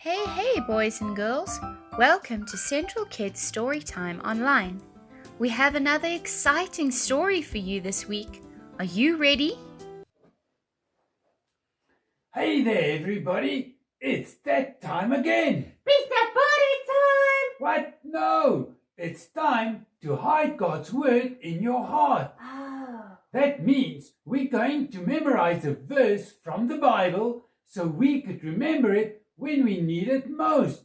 Hey, boys and girls. Welcome to Central Kids Storytime Online. We have another exciting story for you this week. Are you ready? Hey there, everybody. It's that time again. Pizza party time! What? No. It's time to hide God's word in your heart. Oh. That means we're going to memorize a verse from the Bible so we could remember it when we need it most.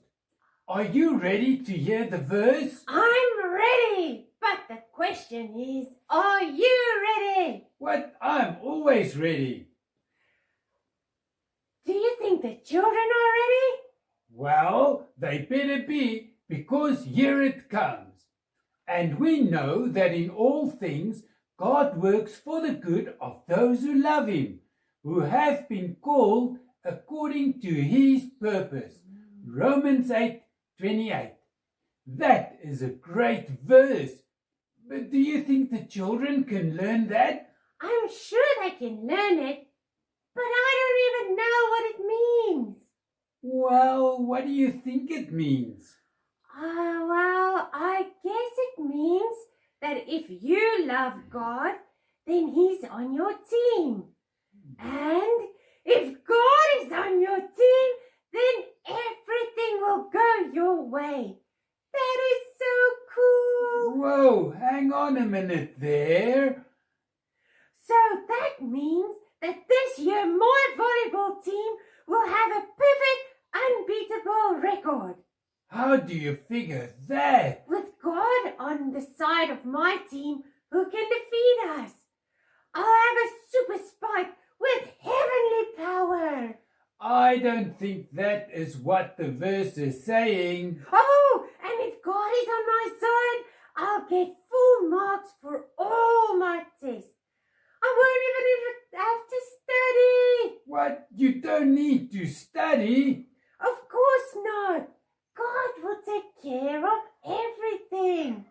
Are you ready to hear the verse? I'm ready! But the question is, are you ready? What? I'm always ready. Do you think the children are ready? Well, they better be, because here it comes. And we know that in all things God works for the good of those who love him, who have been called according to his purpose. Romans 8:28. That is a great verse. But do you think the children can learn that? I'm sure they can learn it, but I don't even know what it means. Well, what do you think it means? Well, I guess it means that if you love God, then he's on your team. And if God is on your team, then everything will go your way. That is so cool. Whoa, hang on a minute there. So that means that this year my volleyball team will have a perfect, unbeatable record. How do you figure that? With God on the side of my team, who can defeat us? I'll have a super spike with heavenly power. I don't think that is what the verse is saying. Oh, and if God is on my side, I'll get full marks for all my tests. I won't even have to study. What? You don't need to study? Of course not. God will take care of everything.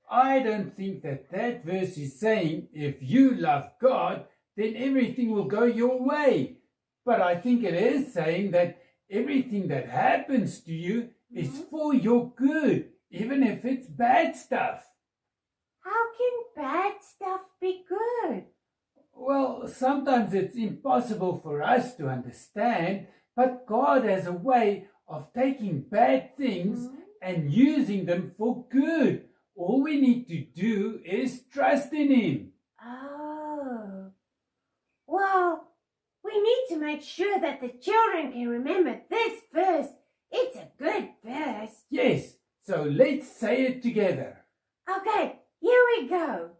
I don't think that verse is saying if you love God, then everything will go your way. But I think it is saying that everything that happens to you is for your good, even if it's bad stuff. How can bad stuff be good? Well, sometimes it's impossible for us to understand, but God has a way of taking bad things and using them for good. All we need to do is trust in him. Oh. Well, we need to make sure that the children can remember this verse. It's a good verse. Yes, so let's say it together. Okay, here we go.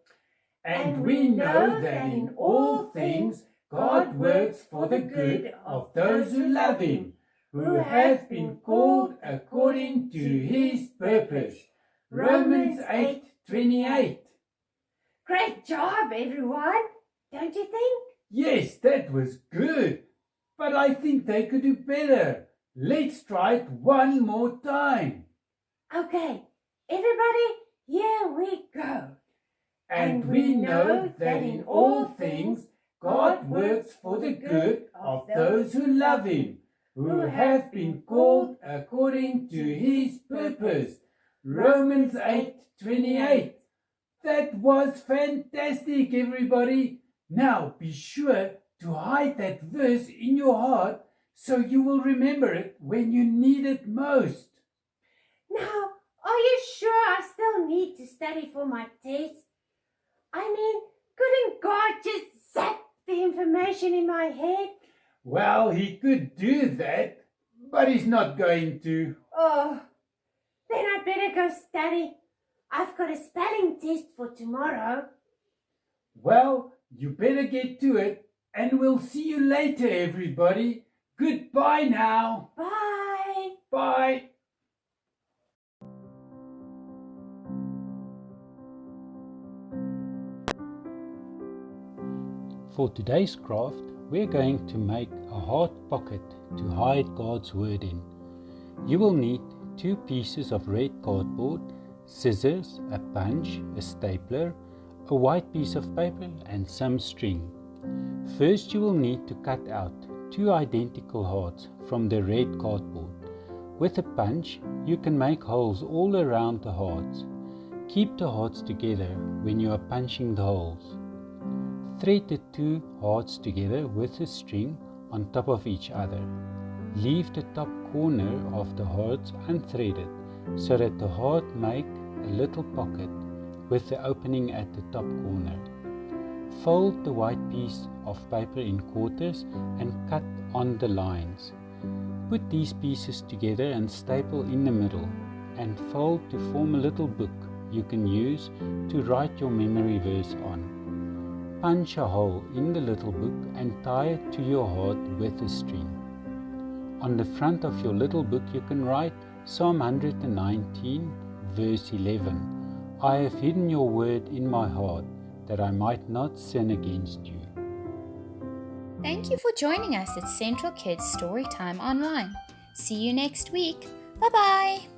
And we know that in all things God works for the good of those who love him, who have been called according to his purpose. Romans 8:28. Great job, everyone. Don't you think? Yes, that was good. But I think they could do better. Let's try it one more time. Okay, everybody, here we go. And we know that in all things God works for the good of those who love him, who have been called according to his purpose. Romans 8:28. That was fantastic, everybody. Now be sure to hide that verse in your heart so you will remember it when you need it most. Now, are you sure I still need to study for my test? I mean, couldn't God just zap the information in my head? Well, he could do that, but he's not going to. Oh, then I better go study. I've got a spelling test for tomorrow. Well, you better get to it, and we'll see you later, everybody. Goodbye now. Bye. Bye. For today's craft, we're going to make a hard pocket to hide God's word in. You will need 2 pieces of red cardboard, scissors, a punch, a stapler, a white piece of paper and some string. First you will need to cut out 2 identical hearts from the red cardboard. With a punch, you can make holes all around the hearts. Keep the hearts together when you are punching the holes. Thread the 2 hearts together with a string on top of each other. Leave the top corner of the hearts unthreaded so that the heart make a little pocket with the opening at the top corner. Fold the white piece of paper in quarters and cut on the lines. Put these pieces together and staple in the middle and fold to form a little book you can use to write your memory verse on. Punch a hole in the little book and tie it to your heart with a string. On the front of your little book you can write Psalm 119 verse 11. I have hidden your word in my heart that I might not sin against you. Thank you for joining us at Central Kids Storytime Online. See you next week. Bye-bye.